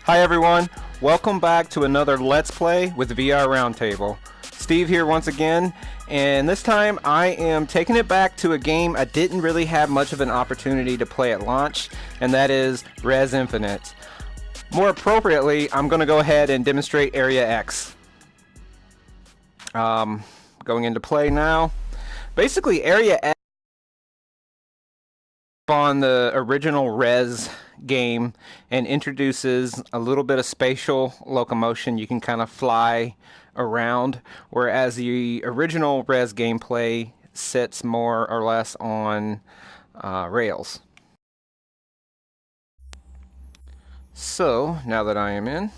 Hi everyone, welcome back to another Let's Play with VR Roundtable. Steve here once again, and this time I am taking it back to a game I didn't really have much of an opportunity to play at launch, and that is REz Infinite. More appropriately, I'm going to go ahead and demonstrate Area X. Going into play now. Basically, Area X on the original REz game and introduces a little bit of spatial locomotion. You can kind of fly around, whereas the original REz gameplay sits more or less on rails. So now that I am in,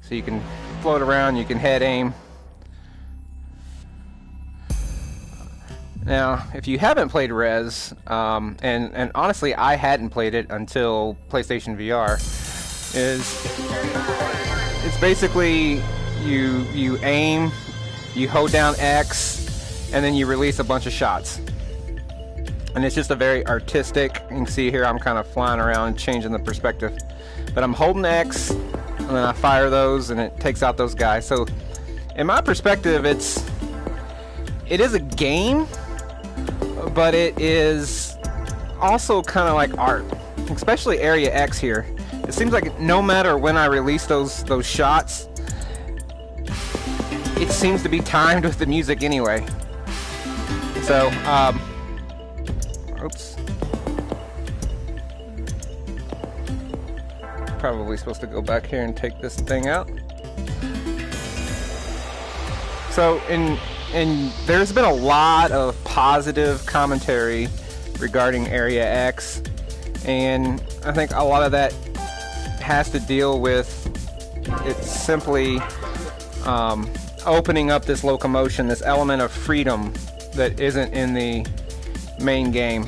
so you can float around, you can head aim. Now, if you haven't played REz, and honestly I hadn't played it until PlayStation VR, it's basically you aim, you hold down X, and then you release a bunch of shots. And it's just a very artistic, you can see here I'm kind of flying around and changing the perspective. But I'm holding X, and then I fire those, and it takes out those guys. So, in my perspective, it is a game, but it is also kind of like art, especially Area X here. It seems like no matter when I release those shots, it seems to be timed with the music anyway. So, oops. Probably supposed to go back here and take this thing out. So, and there's been a lot of positive commentary regarding Area X, and I think a lot of that has to deal with it simply opening up this locomotion, this element of freedom that isn't in the main game.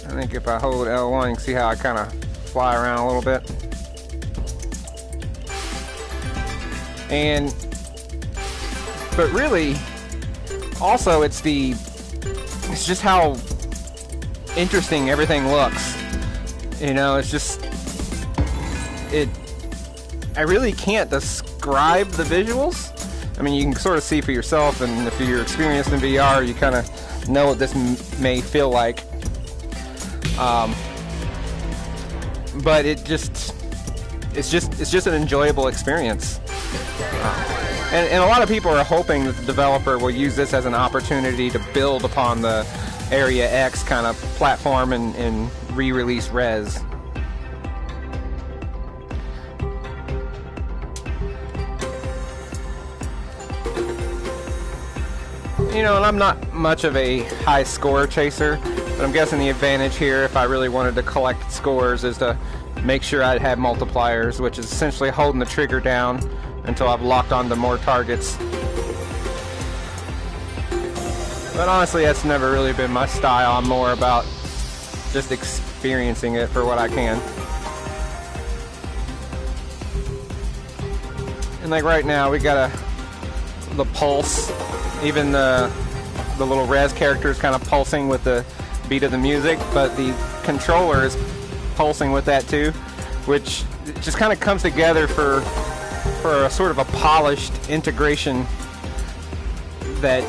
I think if I hold L1, you can see how I kind of fly around a little bit. But really, also it's just how interesting everything looks. You know, it's just, I really can't describe the visuals. I mean, you can sort of see for yourself, and if you're experienced in VR, you kind of know what this may feel like. But it's just an enjoyable experience. And a lot of people are hoping that the developer will use this as an opportunity to build upon the Area X kind of platform and re-release REz. You know, and I'm not much of a high score chaser, but I'm guessing the advantage here, if I really wanted to collect scores, is to make sure I have multipliers, which is essentially holding the trigger down until I've locked onto more targets. But honestly, that's never really been my style. I'm more about just experiencing it for what I can. And like right now, we got the pulse. Even the little REz character is kind of pulsing with the beat of the music, but the controller is pulsing with that too, which just kind of comes together for a sort of a polished integration that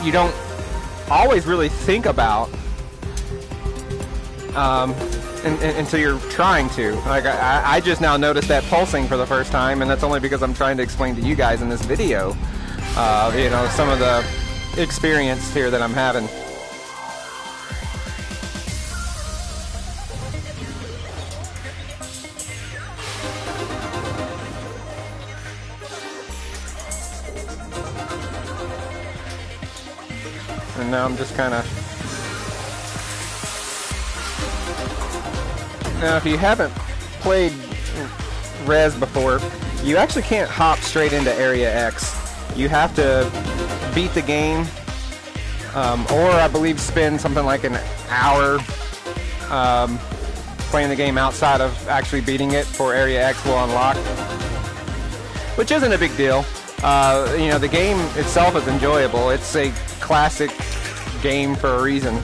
you don't always really think about until you're trying to. Like I just now noticed that pulsing for the first time, and that's only because I'm trying to explain to you guys in this video, you know, some of the experience here that I'm having. And now I'm just kind of... Now, if you haven't played REz before, you actually can't hop straight into Area X. You have to beat the game, or I believe spend something like an hour playing the game outside of actually beating it for Area X will unlock, which isn't a big deal. You know, the game itself is enjoyable. It's a classic game for a reason.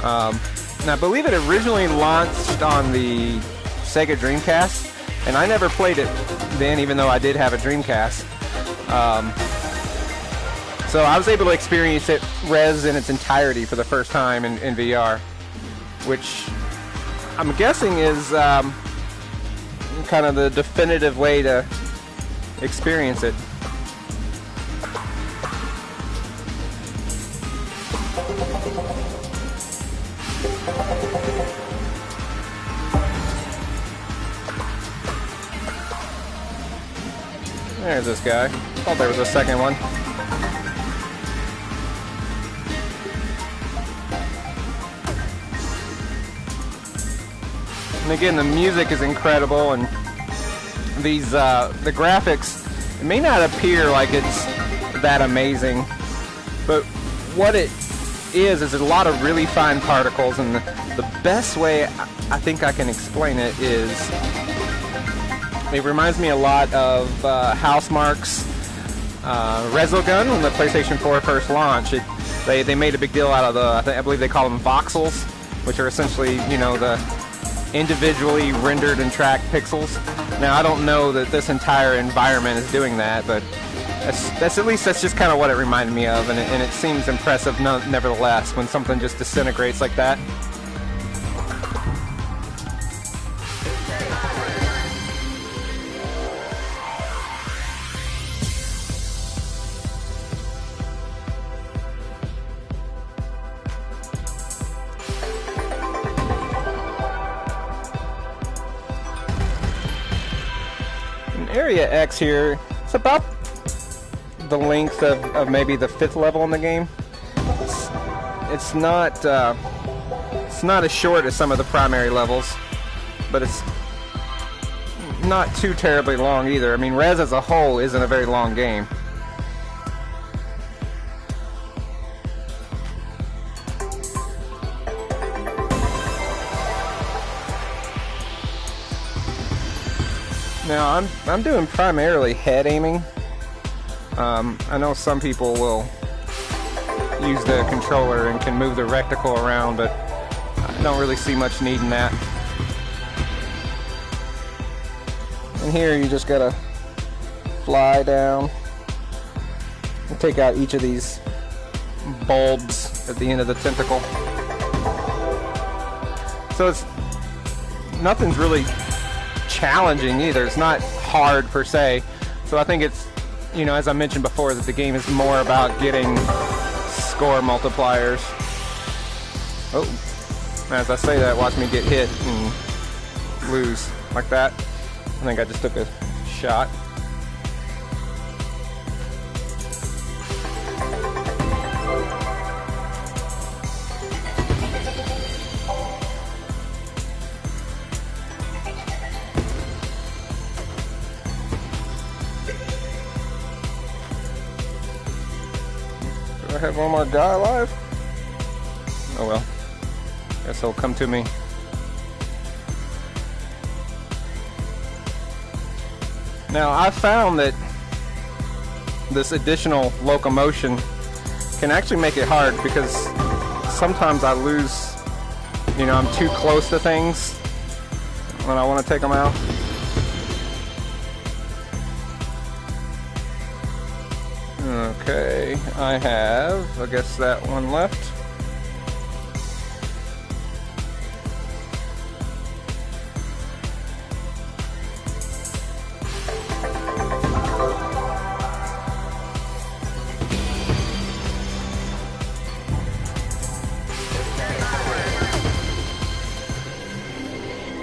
And I believe it originally launched on the Sega Dreamcast, and I never played it then, even though I did have a Dreamcast. So I was able to experience REz in its entirety for the first time in VR, which I'm guessing is kind of the definitive way to experience it. There's this guy. Thought there was a second one. And again, the music is incredible, and these the graphics, it may not appear like it's that amazing, but what it is a lot of really fine particles, and the best way I think I can explain it is it reminds me a lot of Housemarque's Resogun when the PlayStation 4 first launched. They made a big deal out of I believe they call them voxels, which are essentially, you know, the individually rendered and tracked pixels. Now I don't know that this entire environment is doing that, but that's just kind of what it reminded me of, and it seems impressive nevertheless when something just disintegrates like that. Area X here, it's about the length of maybe the 5th level in the game. It's not as short as some of the primary levels, but it's not too terribly long either. I mean, REz as a whole isn't a very long game. Now I'm doing primarily head aiming. I know some people will use the controller and can move the reticle around, but I don't really see much need in that. And here you just gotta fly down and take out each of these bulbs at the end of the tentacle. So nothing's really challenging either. It's not hard per se. So I think it's, you know, as I mentioned before, that the game is more about getting score multipliers. Oh, as I say that, watch me get hit and lose like that. I think I just took a shot. I have one more guy alive? Oh well. Guess he'll come to me. Now I found that this additional locomotion can actually make it hard, because sometimes I lose, you know, I'm too close to things when I want to take them out. Okay, I have, I guess, that one left.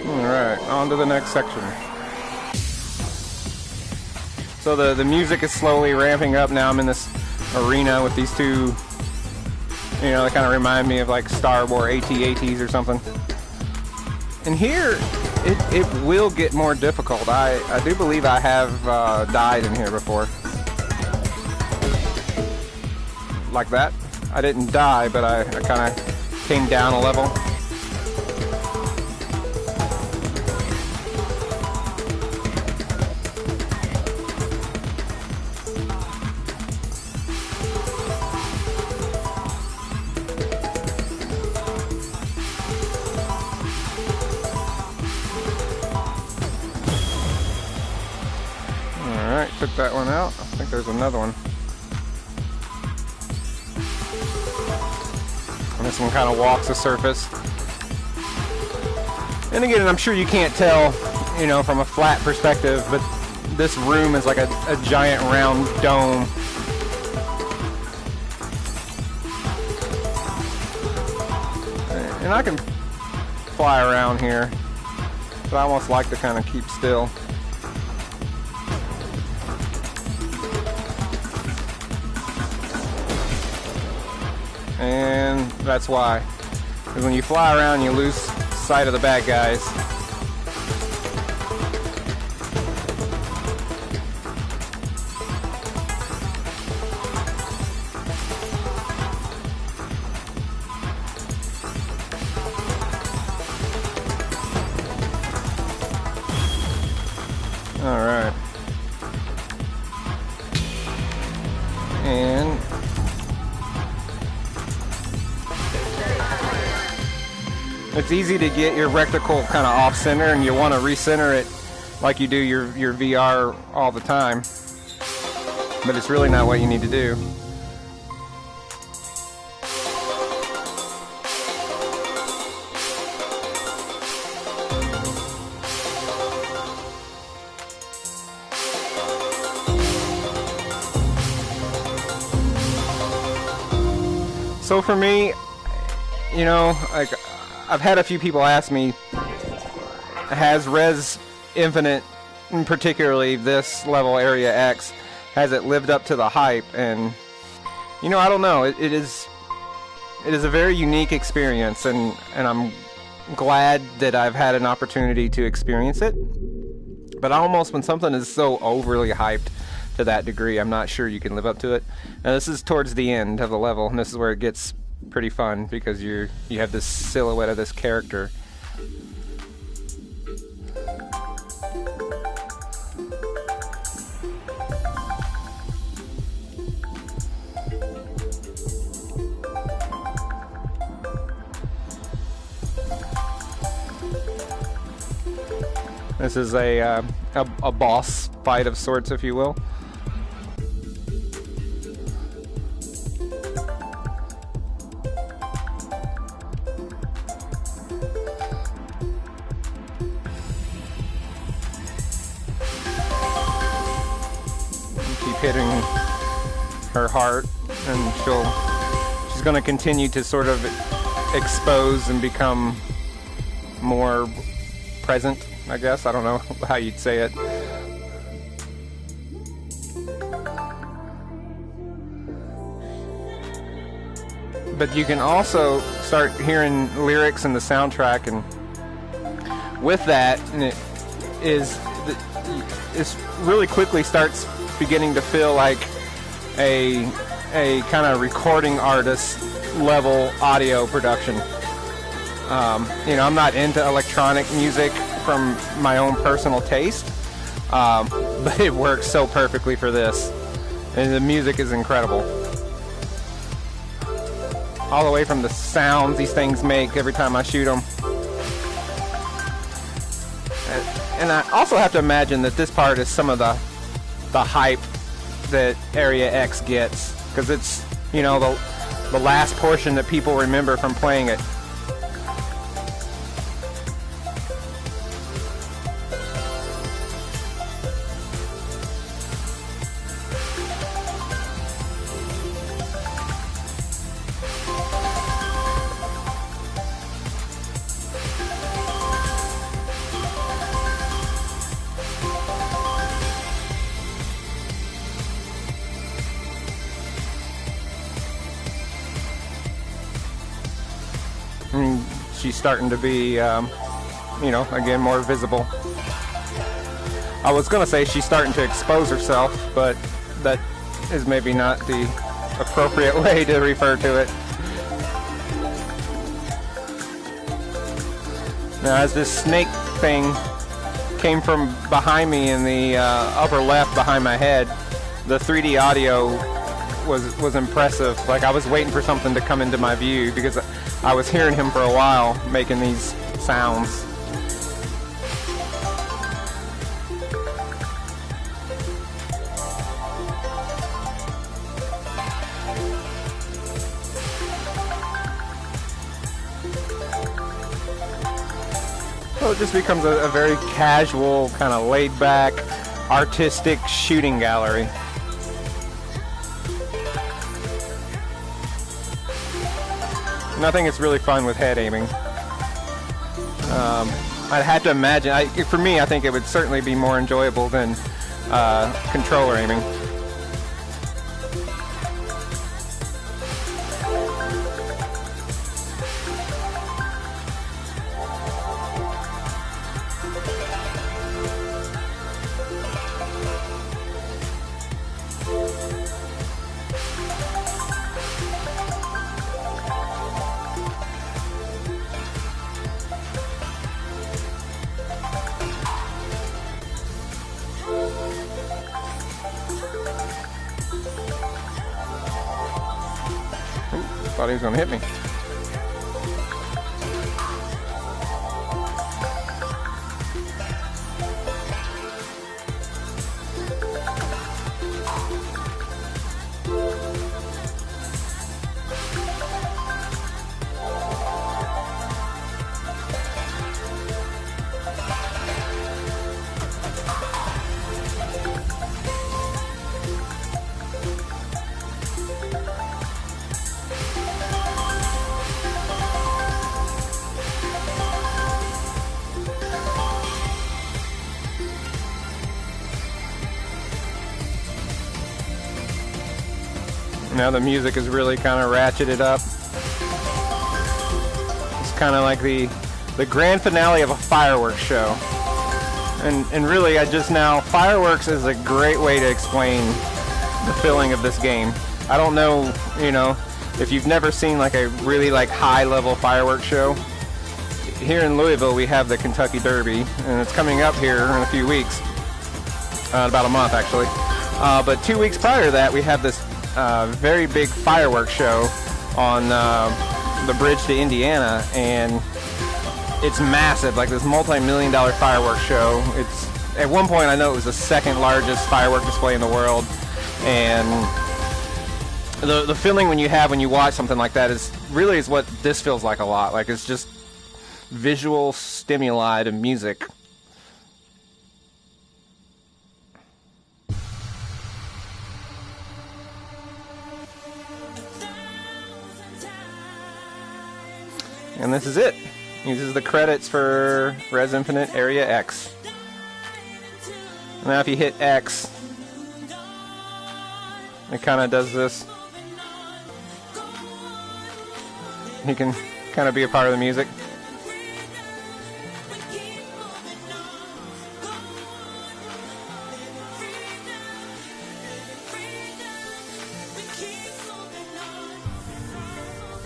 Alright, on to the next section. So the music is slowly ramping up. Now I'm in this arena with these two, you know, they kind of remind me of like Star Wars AT-ATs or something. And here, it will get more difficult. I do believe I have died in here before. Like that. I didn't die, but I kind of came down a level. took that one out. I think there's another one. And this one kind of walks the surface. And again, I'm sure you can't tell, you know, from a flat perspective, but this room is like a giant round dome. And I can fly around here, but I almost like to kind of keep still. And that's why. Because when you fly around, you lose sight of the bad guys. All right. And it's easy to get your reticle kind of off center, and you want to recenter it like you do your VR all the time. But it's really not what you need to do. So for me, you know, like, I've had a few people ask me, has REz Infinite, and particularly this level Area X, has it lived up to the hype? And you know, I don't know. It is a very unique experience, and I'm glad that I've had an opportunity to experience it. But almost when something is so overly hyped to that degree, I'm not sure you can live up to it. Now this is towards the end of the level, and this is where it gets pretty fun, because you have this silhouette of this character. This is a boss fight of sorts, if you will. Keep hitting her heart, and she's going to continue to sort of expose and become more present, I guess. I don't know how you'd say it. But you can also start hearing lyrics in the soundtrack, and with that, and it really quickly starts beginning to feel like a kind of recording artist level audio production. You know, I'm not into electronic music from my own personal taste, but it works so perfectly for this, and the music is incredible. All the way from the sounds these things make every time I shoot them. And I also have to imagine that this part is some of the hype that Area X gets, because it's, you know, the last portion that people remember from playing it. She's starting to be, you know, again, more visible. I was going to say she's starting to expose herself, but that is maybe not the appropriate way to refer to it. Now, as this snake thing came from behind me in the upper left behind my head, the 3D audio was impressive. Like, I was waiting for something to come into my view, because I was hearing him for a while making these sounds. So it just becomes a very casual, kind of laid-back, artistic shooting gallery. And I think it's really fun with head aiming. I'd have to imagine, for me, I think it would certainly be more enjoyable than controller aiming. Thought he was going to hit me. Now the music is really kind of ratcheted up. It's kind of like the grand finale of a fireworks show. And really, fireworks is a great way to explain the feeling of this game. I don't know, if you've never seen like a really high level fireworks show. Here in Louisville, we have the Kentucky Derby, and it's coming up here in a few weeks, about a month actually. But 2 weeks prior to that, we have this very big fireworks show on the bridge to Indiana, and it's massive, like this multi-million-dollar fireworks show. It's at one point, I know it was the second largest firework display in the world, and the feeling when you watch something like that is what this feels like a lot. Like it's just visual stimuli to music. And this is it. This is the credits for REz Infinite Area X. Now if you hit X, it kind of does this. You can kind of be a part of the music.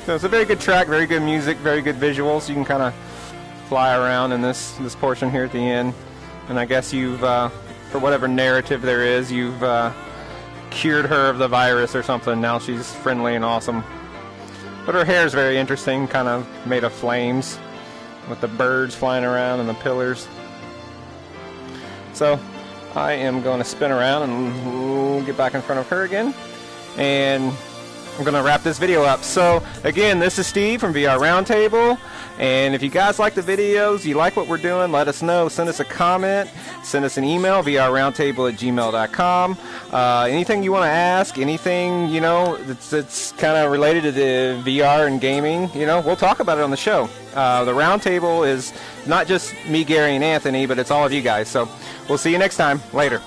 So it's a very good track, very good music, very good visuals. You can kind of fly around in this portion here at the end. And I guess you've, for whatever narrative there is, you've cured her of the virus or something. Now she's friendly and awesome. But her hair is very interesting, kind of made of flames with the birds flying around and the pillars. So I am going to spin around and get back in front of her again. And I'm going to wrap this video up. So again, this is Steve from VR Roundtable, and if you guys like the videos, you like what we're doing, let us know. Send us a comment, send us an email, vrroundtable@gmail.com. Anything you want to ask, anything that's kind of related to the VR and gaming, we'll talk about it on the show. The Roundtable is not just me, Gary, and Anthony, but it's all of you guys. So we'll see you next time. Later.